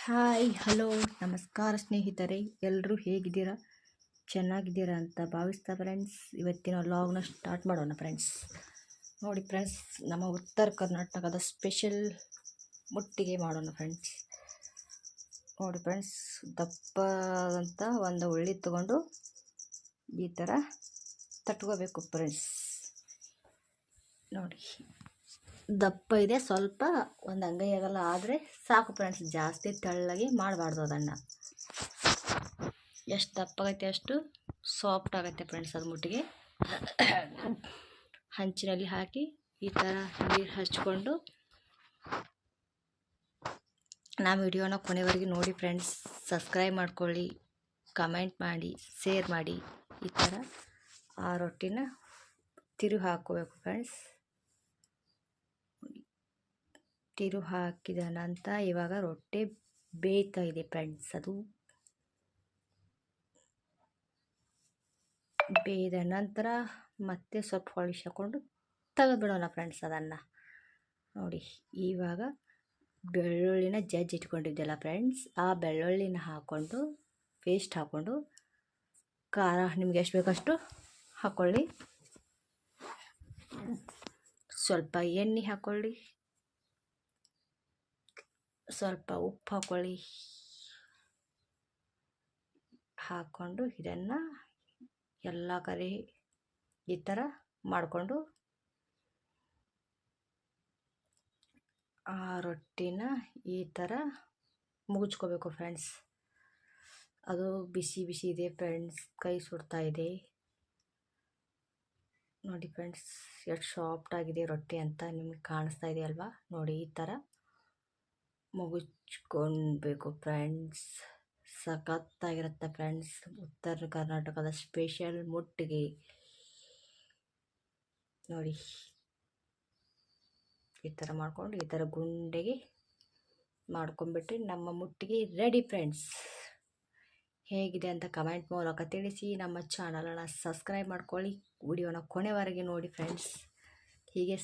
Hi hello ನಮಸ್ಕಾರ ಸ್ನೇಹಿತರೆ, ಎಲ್ಲರೂ ಹೇಗಿದ್ದೀರಾ? ಚೆನ್ನಾಗಿದ್ದೀರಾ ಅಂತ ಭಾವಿಸ್ತಾ ಫ್ರೆಂಡ್ಸ್, ಇವತ್ತಿನ ವ್ಲಾಗ್ನ ಸ್ಟಾರ್ಟ್ ಮಾಡೋಣ ಫ್ರೆಂಡ್ಸ್. ನೋಡಿ ಫ್ರೆಂಡ್ಸ್, ನಮ್ಮ ಉತ್ತರ ಕರ್ನಾಟಕದ ಸ್ಪೆಷಲ್ ಮುಟ್ಟಿಗೆ ಮಾಡೋಣ ಫ್ರೆಂಡ್ಸ್. ನೋಡಿ ಫ್ರೆಂಡ್ಸ್, ದಪ್ಪದಂತ ಒಂದು ಉಳ್ಳಿ ತಗೊಂಡು ಈ ಥರ ತಟ್ಕೋಬೇಕು ಫ್ರೆಂಡ್ಸ್. ನೋಡಿ, ದಪ್ಪ ಇದೆ, ಸ್ವಲ್ಪ ಒಂದು ಅಂಗೈ ಆಗಲ್ಲ ಆದರೆ ಸಾಕು ಫ್ರೆಂಡ್ಸ್. ಜಾಸ್ತಿ ತೆಳ್ಳಗೆ ಮಾಡಬಾರ್ದು ಅದನ್ನು. ಎಷ್ಟು ದಪ್ಪಾಗೈತೆ ಅಷ್ಟು ಸಾಫ್ಟ್ ಆಗುತ್ತೆ ಫ್ರೆಂಡ್ಸ್ ಅದು ಮುಟ್ಟಿಗೆ. ಹಂಚಿನಲ್ಲಿ ಹಾಕಿ ಈ ಥರ ನೀರು ಹಚ್ಕೊಂಡು ನಮ್ಮ ವಿಡಿಯೋನ ಕೊನೆವರೆಗೆ ನೋಡಿ ಫ್ರೆಂಡ್ಸ್. ಸಬ್ಸ್ಕ್ರೈಬ್ ಮಾಡ್ಕೊಳ್ಳಿ, ಕಮೆಂಟ್ ಮಾಡಿ, ಶೇರ್ ಮಾಡಿ. ಈ ಥರ ಆ ರೊಟ್ಟಿನ ತಿರುಗಿ ಹಾಕೋಬೇಕು ಫ್ರೆಂಡ್ಸ್. ತಿರು ಹಾಕಿದ ನಂತರ ಇವಾಗ ರೊಟ್ಟಿ ಬೇಯ್ತಾ ಇದೆ ಫ್ರೆಂಡ್ಸ್. ಅದು ಬೇಯ್ದ ನಂತರ ಮತ್ತೆ ಸ್ವಲ್ಪ ಹೊಳಿಸಿ ಹಾಕ್ಕೊಂಡು ತೆಗೆದುಬಿಡೋಣ ಫ್ರೆಂಡ್ಸ್ ಅದನ್ನು. ನೋಡಿ, ಇವಾಗ ಬೆಳ್ಳುಳ್ಳಿನ ಜಜ್ಜಿ ಇಟ್ಕೊಂಡಿದ್ದೆಲ್ಲ ಫ್ರೆಂಡ್ಸ್, ಆ ಬೆಳ್ಳುಳ್ಳಿನ ಹಾಕ್ಕೊಂಡು ಪೇಸ್ಟ್ ಹಾಕ್ಕೊಂಡು ಖಾರ ನಿಮ್ಗೆ ಎಷ್ಟು ಬೇಕಷ್ಟು ಹಾಕ್ಕೊಳ್ಳಿ. ಸ್ವಲ್ಪ ಎಣ್ಣೆ ಹಾಕ್ಕೊಳ್ಳಿ, ಸ್ವಲ್ಪ ಉಪ್ಪು ಹಾಕ್ಕೊಳ್ಳಿ. ಹಾಕ್ಕೊಂಡು ಇದನ್ನು ಎಲ್ಲ ಕಡೆ ಈ ಥರ ಮಾಡಿಕೊಂಡು ಆ ರೊಟ್ಟಿನ ಈ ಥರ ಮುಗಿಸ್ಕೋಬೇಕು ಫ್ರೆಂಡ್ಸ್. ಅದು ಬಿಸಿ ಬಿಸಿ ಇದೆ ಫ್ರೆಂಡ್ಸ್, ಕೈ ಸುಡ್ತಾ ಇದೆ. ನೋಡಿ ಫ್ರೆಂಡ್ಸ್, ಎಷ್ಟು ಸಾಫ್ಟ್ ಆಗಿದೆ ರೊಟ್ಟಿ ಅಂತ ನಿಮ್ಗೆ ಕಾಣಿಸ್ತಾ ಇದೆ ಅಲ್ವಾ? ನೋಡಿ, ಈ ಥರ ಮುಗಿಸ್ಕೊಳ್ಬೇಕು ಫ್ರೆಂಡ್ಸ್. ಸಖತ್ತಾಗಿರುತ್ತೆ ಫ್ರೆಂಡ್ಸ್, ಉತ್ತರ ಕರ್ನಾಟಕದ ಸ್ಪೆಷಲ್ ಮುಟ್ಟಿಗೆ. ನೋಡಿ, ಈ ಥರ ಮಾಡ್ಕೊಂಡು ಈ ಥರ ಗುಂಡೆಗೆ ಮಾಡ್ಕೊಂಡ್ಬಿಟ್ರೆ ನಮ್ಮ ಮುಟ್ಟಿಗೆ ರೆಡಿ ಫ್ರೆಂಡ್ಸ್. ಹೇಗಿದೆ ಅಂತ ಕಮೆಂಟ್ ಮೂಲಕ ತಿಳಿಸಿ. ನಮ್ಮ ಚಾನಲನ್ನು ಸಬ್ಸ್ಕ್ರೈಬ್ ಮಾಡ್ಕೊಳ್ಳಿ, ವಿಡಿಯೋನ ಕೊನೆವರೆಗೆ ನೋಡಿ ಫ್ರೆಂಡ್ಸ್. ಹೀಗೆ